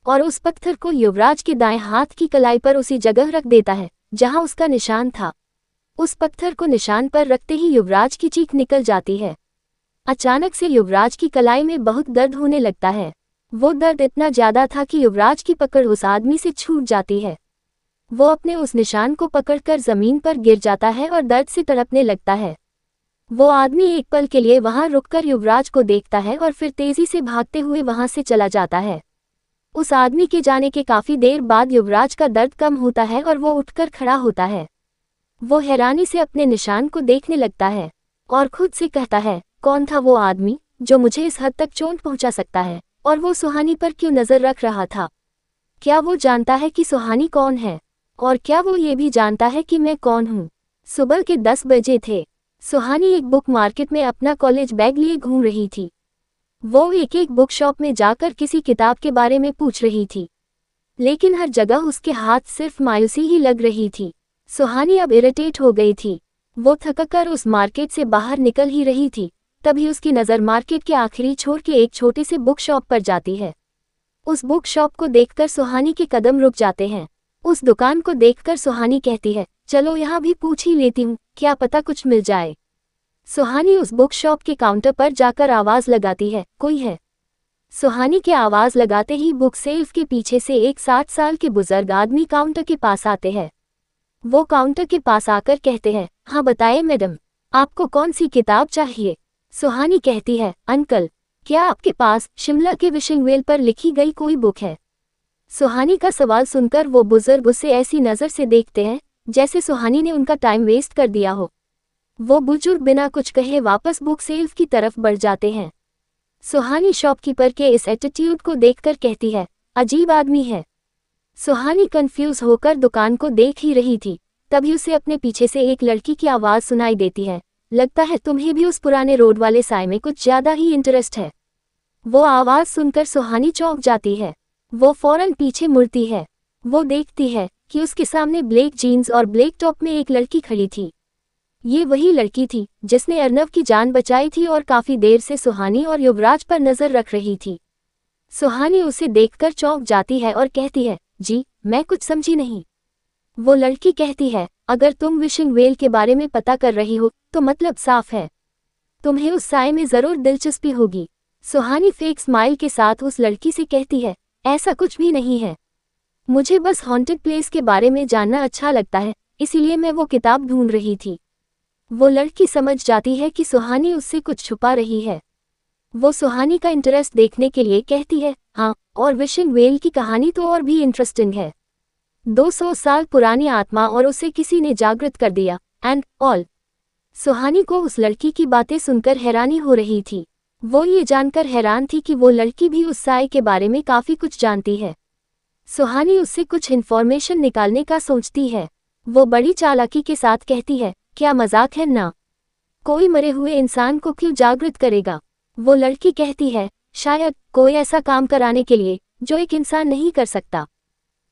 [SPEAKER 1] और उस पत्थर को युवराज के दाएं हाथ की कलाई पर उसी जगह रख देता है जहां उसका निशान था। उस पत्थर को निशान पर रखते ही युवराज की चीख निकल जाती है। अचानक से युवराज की कलाई में बहुत दर्द होने लगता है। वो दर्द इतना ज्यादा था कि युवराज की पकड़ उस आदमी से छूट जाती है। वो अपने उस निशान को पकड़कर जमीन पर गिर जाता है और दर्द से तड़पने लगता है। वो आदमी एक पल के लिए वहां रुककर युवराज को देखता है और फिर तेजी से भागते हुए वहां से चला जाता है। उस आदमी के जाने के काफी देर बाद युवराज का दर्द कम होता है और वो उठकर खड़ा होता है। वो हैरानी से अपने निशान को देखने लगता है और खुद से कहता है, कौन था वो आदमी जो मुझे इस हद तक चोट पहुंचा सकता है, और वो सुहानी पर क्यों नजर रख रहा था? क्या वो जानता है कि सुहानी कौन है? और क्या वो ये भी जानता है कि मैं कौन हूँ? सुबह के 10 बजे थे। सुहानी एक बुक मार्केट में अपना कॉलेज बैग लिए घूम रही थी। वो एक बुक शॉप में जाकर किसी किताब के बारे में पूछ रही थी, लेकिन हर जगह उसके हाथ सिर्फ मायूसी ही लग रही थी। सुहानी अब इरिटेट हो गई थी। वो थककर उस मार्केट से बाहर निकल ही रही थी, तभी उसकी नज़र मार्केट के आखिरी छोर के एक छोटे से बुक शॉप पर जाती है। उस बुक शॉप को देखकर सुहानी के कदम रुक जाते हैं। उस दुकान को देखकर सुहानी कहती है, चलो यहाँ भी पूछ ही लेती हूँ, क्या पता कुछ मिल जाए। सुहानी उस बुक शॉप के काउंटर पर जाकर आवाज लगाती है, कोई है? सुहानी के आवाज लगाते ही बुक सेल्फ के पीछे से एक 60 साल के बुजुर्ग आदमी काउंटर के पास आते हैं। वो काउंटर के पास आकर कहते हैं, हाँ बताएं मैडम, आपको कौन सी किताब चाहिए? सुहानी कहती है, अंकल, क्या आपके पास शिमला के विशिंग वेल पर लिखी गई कोई बुक है? सुहानी का सवाल सुनकर वो बुजुर्ग उसे ऐसी नज़र से देखते हैं जैसे सुहानी ने उनका टाइम वेस्ट कर दिया हो। वो बुजुर्ग बिना कुछ कहे वापस बुक सेल्फ की तरफ बढ़ जाते हैं। सुहानी शॉपकीपर के इस एटीट्यूड को देखकर कहती है, अजीब आदमी है। सुहानी कंफ्यूज होकर दुकान को देख ही रही थी, तभी उसे अपने पीछे से एक लड़की की आवाज़ सुनाई देती है, लगता है तुम्हें भी उस पुराने रोड वाले साय में कुछ ज़्यादा ही इंटरेस्ट है। वो आवाज़ सुनकर सुहानी चौंक जाती है। वो फौरन पीछे मुड़ती है। वो देखती है कि उसके सामने ब्लैक जीन्स और ब्लैक टॉप में एक लड़की खड़ी थी। ये वही लड़की थी जिसने अर्नव की जान बचाई थी और काफी देर से सुहानी और युवराज पर नजर रख रही थी। सुहानी उसे देखकर चौंक जाती है और कहती है, जी मैं कुछ समझी नहीं। वो लड़की कहती है, अगर तुम विशिंग वेल के बारे में पता कर रही हो तो मतलब साफ है तुम्हें उस साय में जरूर दिलचस्पी होगी। सुहानी फेक स्माइल के साथ उस लड़की से कहती है, ऐसा कुछ भी नहीं है, मुझे बस हॉन्टेड प्लेस के बारे में जानना अच्छा लगता है, इसीलिए मैं वो किताब ढूंढ रही थी। वो लड़की समझ जाती है कि सुहानी उससे कुछ छुपा रही है। वो सुहानी का इंटरेस्ट देखने के लिए कहती है, हाँ, और विशिंग वेल की कहानी तो और भी इंटरेस्टिंग है। 200 साल पुरानी आत्मा और उसे किसी ने जागृत कर दिया, एंड ऑल। सुहानी को उस लड़की की बातें सुनकर हैरानी हो रही थी। वो ये जानकर हैरान थी कि वो लड़की भी उस साय के बारे में काफ़ी कुछ जानती है। सुहानी उससे कुछ इन्फॉर्मेशन निकालने का सोचती है। वो बड़ी चालाकी के साथ कहती है, क्या मजाक है ना? कोई मरे हुए इंसान को क्यों जागृत करेगा? वो लड़की कहती है, शायद कोई ऐसा काम कराने के लिए जो एक इंसान नहीं कर सकता।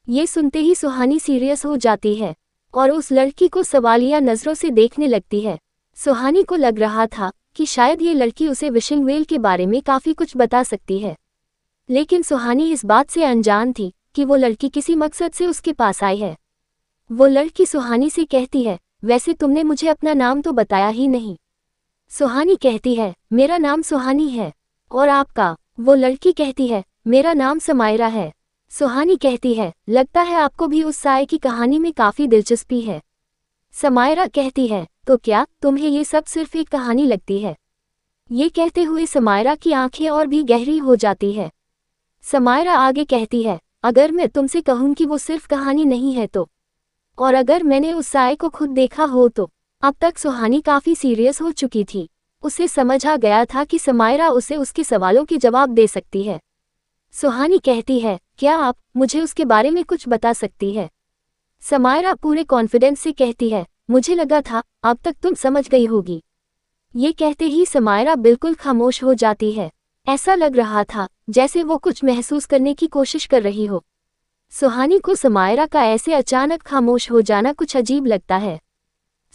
[SPEAKER 1] ये सुनते ही सुहानी सीरियस हो जाती है और उस लड़की को सवालिया नज़रों से देखने लगती है। सुहानी को लग रहा था कि शायद ये लड़की उसे विशिंग वेल के बारे में काफ़ी कुछ बता सकती है, लेकिन सुहानी इस बात से अनजान थी कि वो लड़की किसी मकसद से उसके पास आई है। वो लड़की सुहानी से कहती है, वैसे तुमने मुझे अपना नाम तो बताया ही नहीं। सुहानी कहती है, मेरा नाम सुहानी है, और आपका? वो लड़की कहती है, मेरा नाम समायरा है। सुहानी कहती है, लगता है आपको भी उस साय की कहानी में काफ़ी दिलचस्पी है। समायरा कहती है, तो क्या तुम्हें ये सब सिर्फ एक कहानी लगती है? ये कहते हुए समायरा की आंखें और भी गहरी हो जाती है। समायरा आगे कहती है, अगर मैं तुमसे कहूं कि वो सिर्फ कहानी नहीं है तो, और अगर मैंने उस साए को खुद देखा हो तो। अब तक सुहानी काफी सीरियस हो चुकी थी। उसे समझ आ गया था कि समायरा उसे उसके सवालों के जवाब दे सकती है। सुहानी कहती है, क्या आप मुझे उसके बारे में कुछ बता सकती है? समायरा पूरे कॉन्फिडेंस से कहती है, मुझे लगा था अब तक तुम समझ गई होगी। ये कहते ही समायरा बिल्कुल खामोश हो जाती है। ऐसा लग रहा था जैसे वो कुछ महसूस करने की कोशिश कर रही हो। सुहानी को समायरा का ऐसे अचानक खामोश हो जाना कुछ अजीब लगता है।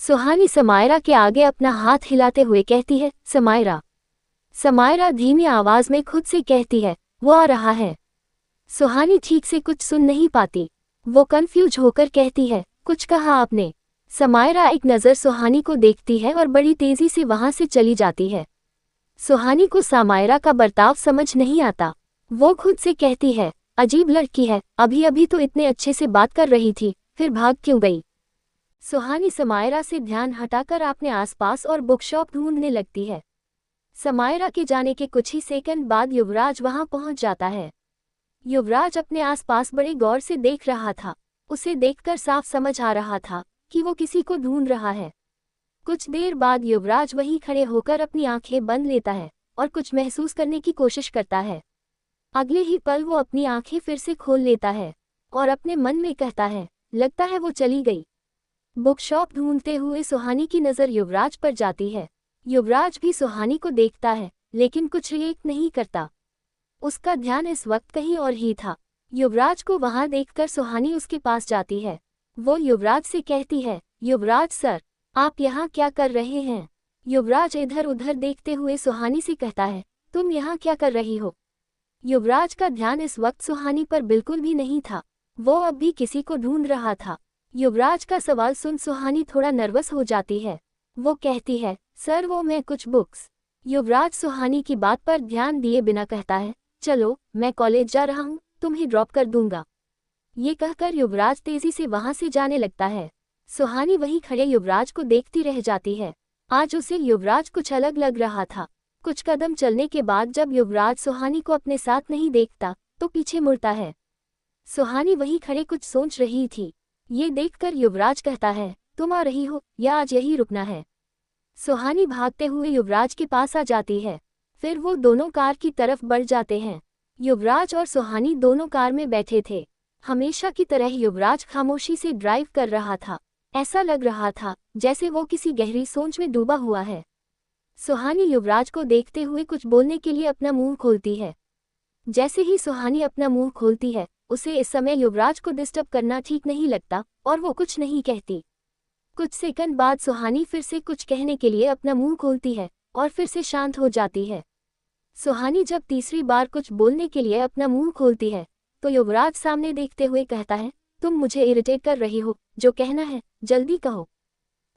[SPEAKER 1] सुहानी समायरा के आगे अपना हाथ हिलाते हुए कहती है, समायरा। समायरा धीमी आवाज में खुद से कहती है, वो आ रहा है। सुहानी ठीक से कुछ सुन नहीं पाती। वो कंफ्यूज होकर कहती है, कुछ कहा आपने? समायरा एक नज़र सुहानी को देखती है और बड़ी तेजी से वहां से चली जाती है। सुहानी को समायरा का बर्ताव समझ नहीं आता। वो खुद से कहती है, अजीब लड़की है, अभी अभी तो इतने अच्छे से बात कर रही थी, फिर भाग क्यों गई? सुहानी समायरा से ध्यान हटाकर अपने आसपास और बुक शॉप ढूंढने लगती है। समायरा के जाने के कुछ ही सेकंड बाद युवराज वहां पहुंच जाता है। युवराज अपने आसपास बड़े गौर से देख रहा था। उसे देखकर साफ समझ आ रहा था कि वो किसी को ढूंढ रहा है। कुछ देर बाद युवराज वहीं खड़े होकर अपनी आंखें बंद लेता है और कुछ महसूस करने की कोशिश करता है। अगले ही पल वो अपनी आंखें फिर से खोल लेता है और अपने मन में कहता है, लगता है वो चली गई। बुक शॉप ढूंढते हुए सुहानी की नज़र युवराज पर जाती है। युवराज भी सुहानी को देखता है, लेकिन कुछ रिएक्ट नहीं करता। उसका ध्यान इस वक्त कहीं और ही था। युवराज को वहां देखकर सुहानी उसके पास जाती है। वो युवराज से कहती है, युवराज सर, आप यहाँ क्या कर रहे हैं? युवराज इधर उधर देखते हुए सुहानी से कहता है, तुम यहाँ क्या कर रही हो? युवराज का ध्यान इस वक्त सुहानी पर बिल्कुल भी नहीं था। वो अब भी किसी को ढूंढ रहा था। युवराज का सवाल सुन सुहानी थोड़ा नर्वस हो जाती है। वो कहती है, सर वो मैं कुछ बुक्स। युवराज सुहानी की बात पर ध्यान दिए बिना कहता है, चलो मैं कॉलेज जा रहा हूँ, तुम्हें ड्रॉप कर दूंगा। ये कहकर युवराज तेजी से वहां से जाने लगता है। सुहानी वहीं खड़े युवराज को देखती रह जाती है। आज उसे युवराज कुछ अलग लग रहा था। कुछ कदम चलने के बाद जब युवराज सुहानी को अपने साथ नहीं देखता तो पीछे मुड़ता है। सुहानी वहीं खड़े कुछ सोच रही थी। ये देखकर युवराज कहता है, तुम आ रही हो या आज यही रुकना है? सुहानी भागते हुए युवराज के पास आ जाती है। फिर वो दोनों कार की तरफ बढ़ जाते हैं। युवराज और सुहानी दोनों कार में बैठे थे। हमेशा की तरह युवराज खामोशी से ड्राइव कर रहा था। ऐसा लग रहा था जैसे वो किसी गहरी सोच में डूबा हुआ है। सुहानी युवराज को देखते हुए कुछ बोलने के लिए अपना मुंह खोलती है। जैसे ही सुहानी अपना मुंह खोलती है, उसे इस समय युवराज को डिस्टर्ब करना ठीक नहीं लगता और वो कुछ नहीं कहती। कुछ सेकंड बाद सुहानी फिर से कुछ कहने के लिए अपना मुंह खोलती है और फिर से शांत हो जाती है। सुहानी जब तीसरी बार कुछ बोलने के लिए अपना मुंह खोलती है तो युवराज सामने देखते हुए कहता है, तुम मुझे इरिटेट कर रही हो, जो कहना है जल्दी कहो।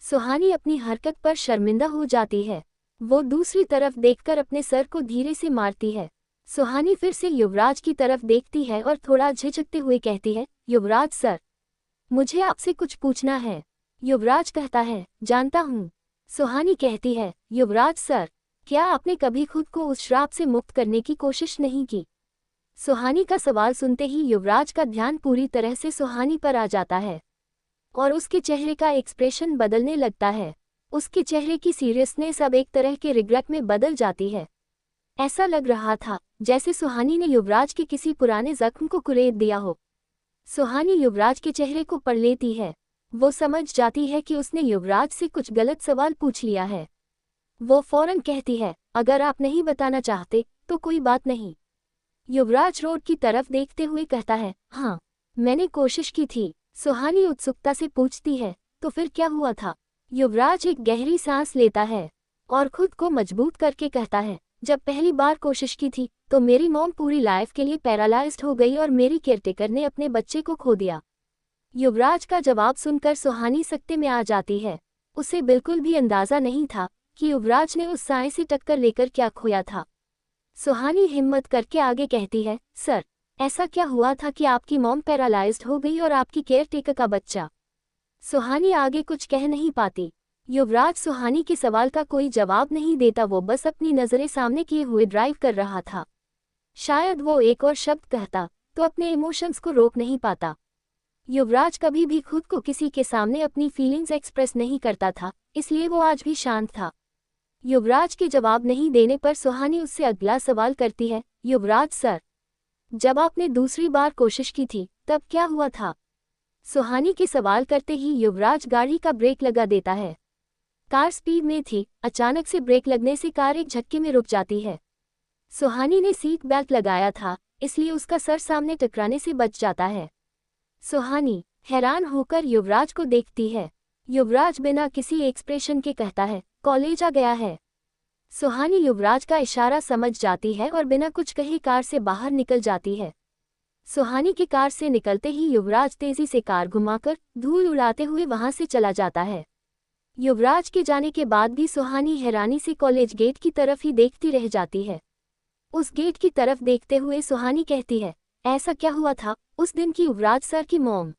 [SPEAKER 1] सुहानी अपनी हरकत पर शर्मिंदा हो जाती है। वो दूसरी तरफ देखकर अपने सर को धीरे से मारती है। सुहानी फिर से युवराज की तरफ देखती है और थोड़ा झिझकते हुए कहती है, युवराज सर, मुझे आपसे कुछ पूछना है। युवराज कहता है, जानता हूँ। सुहानी कहती है, युवराज सर, क्या आपने कभी खुद को उस श्राप से मुक्त करने की कोशिश नहीं की? सुहानी का सवाल सुनते ही युवराज का ध्यान पूरी तरह से सुहानी पर आ जाता है और उसके चेहरे का एक्सप्रेशन बदलने लगता है। उसके चेहरे की सीरियसनेस अब एक तरह के रिग्रेट में बदल जाती है। ऐसा लग रहा था जैसे सुहानी ने युवराज के किसी पुराने जख्म को कुरेद दिया हो। सुहानी युवराज के चेहरे को पढ़ लेती है। वो समझ जाती है कि उसने युवराज से कुछ गलत सवाल पूछ लिया है। वो फौरन कहती है, अगर आप नहीं बताना चाहते तो कोई बात नहीं। युवराज रोड की तरफ देखते हुए कहता है, हाँ, मैंने कोशिश की थी। सुहानी उत्सुकता से पूछती है, तो फिर क्या हुआ था? युवराज एक गहरी सांस लेता है और खुद को मजबूत करके कहता है, जब पहली बार कोशिश की थी तो मेरी मॉम पूरी लाइफ के लिए पैरालाइज्ड हो गई और मेरी केयरटेकर ने अपने बच्चे को खो दिया। युवराज का जवाब सुनकर सुहानी सकते में आ जाती है। उसे बिल्कुल भी अंदाजा नहीं था कि युवराज ने उस साए से टक्कर लेकर क्या खोया था। सुहानी हिम्मत करके आगे कहती है, सर, ऐसा क्या हुआ था कि आपकी मॉम पैरालाइज्ड हो गई और आपकी केयरटेकर का बच्चा? सुहानी आगे कुछ कह नहीं पाती। युवराज सुहानी के सवाल का कोई जवाब नहीं देता, वो बस अपनी नजरें सामने किए हुए ड्राइव कर रहा था। शायद वो एक और शब्द कहता तो अपने इमोशंस को रोक नहीं पाता। युवराज कभी भी खुद को किसी के सामने अपनी फीलिंग्स एक्सप्रेस नहीं करता था, इसलिए वो आज भी शांत था। युवराज के जवाब नहीं देने पर सुहानी उससे अगला सवाल करती है, युवराज सर, जब आपने दूसरी बार कोशिश की थी तब क्या हुआ था? सुहानी के सवाल करते ही युवराज गाड़ी का ब्रेक लगा देता है। कार स्पीड में थी, अचानक से ब्रेक लगने से कार एक झटके में रुक जाती है। सुहानी ने सीट बेल्ट लगाया था, इसलिए उसका सर सामने टकराने से बच जाता है। सुहानी हैरान होकर युवराज को देखती है। युवराज बिना किसी एक्सप्रेशन के कहता है, कॉलेज आ गया है। सुहानी युवराज का इशारा समझ जाती है और बिना कुछ कहे कार से बाहर निकल जाती है। सुहानी की कार से निकलते ही युवराज तेजी से कार घुमाकर धूल उड़ाते हुए वहां से चला जाता है। युवराज के जाने के बाद भी सुहानी हैरानी से कॉलेज गेट की तरफ ही देखती रह जाती है। उस गेट की तरफ देखते हुए सुहानी कहती है, ऐसा क्या हुआ था उस दिन की युवराज सर की मॉम